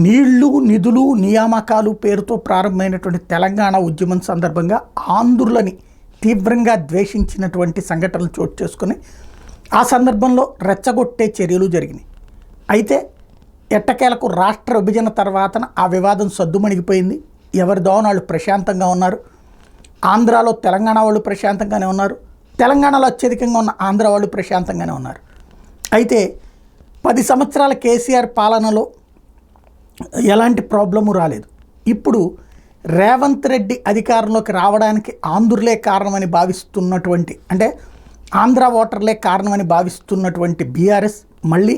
నీళ్లు నిధులు నియామకాలు పేరుతో ప్రారంభమైనటువంటి తెలంగాణ ఉద్యమం సందర్భంగా ఆంధ్రులని తీవ్రంగా ద్వేషించినటువంటి సంఘటనలు చోటు చేసుకుని ఆ సందర్భంలో రెచ్చగొట్టే చర్యలు జరిగినాయి. అయితే ఎట్టకేలకు రాష్ట్ర విభజన తర్వాతన ఆ వివాదం సద్దుమణిగిపోయింది. ఎవరి దోవనాళ్ళు ప్రశాంతంగా ఉన్నారు. ఆంధ్రాలో తెలంగాణ వాళ్ళు ప్రశాంతంగానే ఉన్నారు, తెలంగాణలో అత్యధికంగా ఉన్న ఆంధ్ర వాళ్ళు ప్రశాంతంగానే ఉన్నారు. అయితే 10 సంవత్సరాల కేసీఆర్ పాలనలో ఎలాంటి ప్రాబ్లము రాలేదు. ఇప్పుడు రేవంత్ రెడ్డి అధికారంలోకి రావడానికి ఆంధ్రులే కారణమని భావిస్తున్నటువంటి, అంటే ఆంధ్ర ఓటర్లే కారణమని భావిస్తున్నటువంటి బీఆర్ఎస్ మళ్ళీ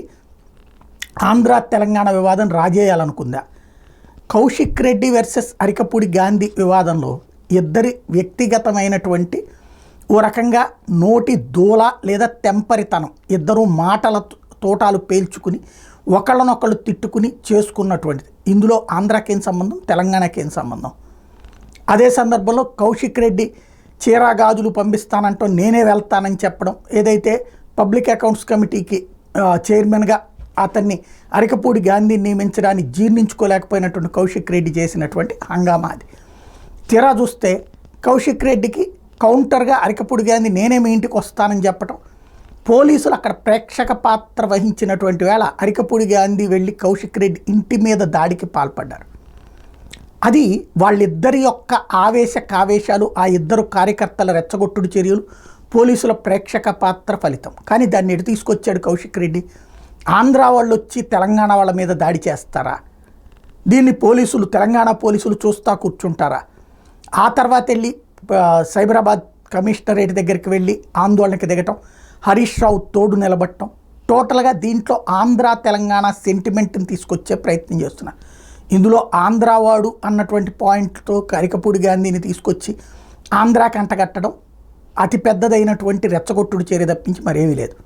ఆంధ్ర తెలంగాణ వివాదం రాజేయాలనుకుందా? కౌశిక్ రెడ్డి వర్సెస్ అరికపూడి గాంధీ వివాదంలో ఇద్దరి వ్యక్తిగతమైనటువంటి ఓ రకంగా నోటి దూల లేదా తెంపరితనం, ఇద్దరు మాటల తోటాలు పేల్చుకుని ఒకళ్ళనొకళ్ళు తిట్టుకుని చేసుకున్నటువంటిది. ఇందులో ఆంధ్రాకేం సంబంధం, తెలంగాణకేం సంబంధం? అదే సందర్భంలో కౌశిక్ రెడ్డి చీరా గాజులు పంపిస్తానంటూ నేనే వెళ్తానని చెప్పడం, ఏదైతే పబ్లిక్ అకౌంట్స్ కమిటీకి చైర్మన్గా అతన్ని అరికపూడి గాంధీని నియమించడాన్ని జీర్ణించుకోలేకపోయినటువంటి కౌశిక్ రెడ్డి చేసినటువంటి హంగామా అది. తీరా చూస్తే కౌశిక్ రెడ్డికి కౌంటర్గా అరికపూడి గాంధీ నేనే మీ ఇంటికి వస్తానని చెప్పడం, పోలీసులు అక్కడ ప్రేక్షక పాత్ర వహించినటువంటి వేళ అరికపూడి గాంధీ వెళ్ళి కౌశిక్ రెడ్డి ఇంటి మీద దాడికి పాల్పడ్డారు. అది వాళ్ళిద్దరి యొక్క కావేశాలు, ఆ ఇద్దరు కార్యకర్తల రెచ్చగొట్టుడు చర్యలు, పోలీసుల ప్రేక్షక పాత్ర ఫలితం. కానీ దాన్ని ఎటు తీసుకొచ్చాడు కౌశిక్ రెడ్డి? ఆంధ్ర వాళ్ళు వచ్చి తెలంగాణ వాళ్ళ మీద దాడి చేస్తారా? దీన్ని తెలంగాణ పోలీసులు చూస్తూ కూర్చుంటారా? ఆ తర్వాత వెళ్ళి సైబరాబాద్ కమిషనరేట్ దగ్గరికి వెళ్ళి ఆందోళనకి దిగటం, హరీష్ రావు తోడు నిలబడటం, టోటల్గా దీంట్లో ఆంధ్ర తెలంగాణ సెంటిమెంట్ని తీసుకొచ్చే ప్రయత్నం చేస్తున్నారు. ఇందులో ఆంధ్రావాడు అన్నటువంటి పాయింట్తో అరికపూడి గాంధీని తీసుకొచ్చి ఆంధ్రాకి అంటగట్టడం అతి పెద్దదైనటువంటి రెచ్చగొట్టుడు చర్య తప్పించి మరేమీ లేదు.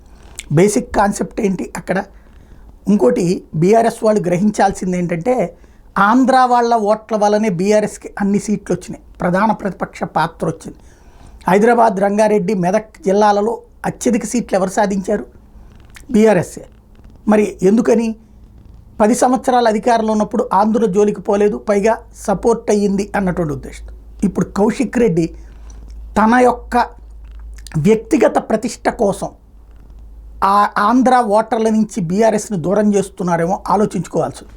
బేసిక్ కాన్సెప్ట్ ఏంటి అక్కడ? ఇంకోటి బీఆర్ఎస్ వాళ్ళు గ్రహించాల్సింది ఏంటంటే, ఆంధ్ర వాళ్ళ ఓట్ల వల్లనే బీఆర్ఎస్కి అన్ని సీట్లు వచ్చినాయి, ప్రధాన ప్రతిపక్ష పాత్ర వచ్చింది. హైదరాబాద్, రంగారెడ్డి, మెదక్ జిల్లాలలో అత్యధిక సీట్లు ఎవరు సాధించారు? బీఆర్ఎస్ఏ. మరి ఎందుకని? 10 సంవత్సరాల అధికారంలో ఉన్నప్పుడు ఆంధ్ర జోలికి పోలేదు, పైగా సపోర్ట్ అయ్యింది అన్నటువంటి ఉద్దేశం. ఇప్పుడు కౌశిక్ రెడ్డి తన యొక్క వ్యక్తిగత ప్రతిష్ట కోసం ఆ ఆంధ్ర ఓటర్ల నుంచి బీఆర్ఎస్ని దూరం చేస్తున్నారేమో ఆలోచించుకోవాల్సింది.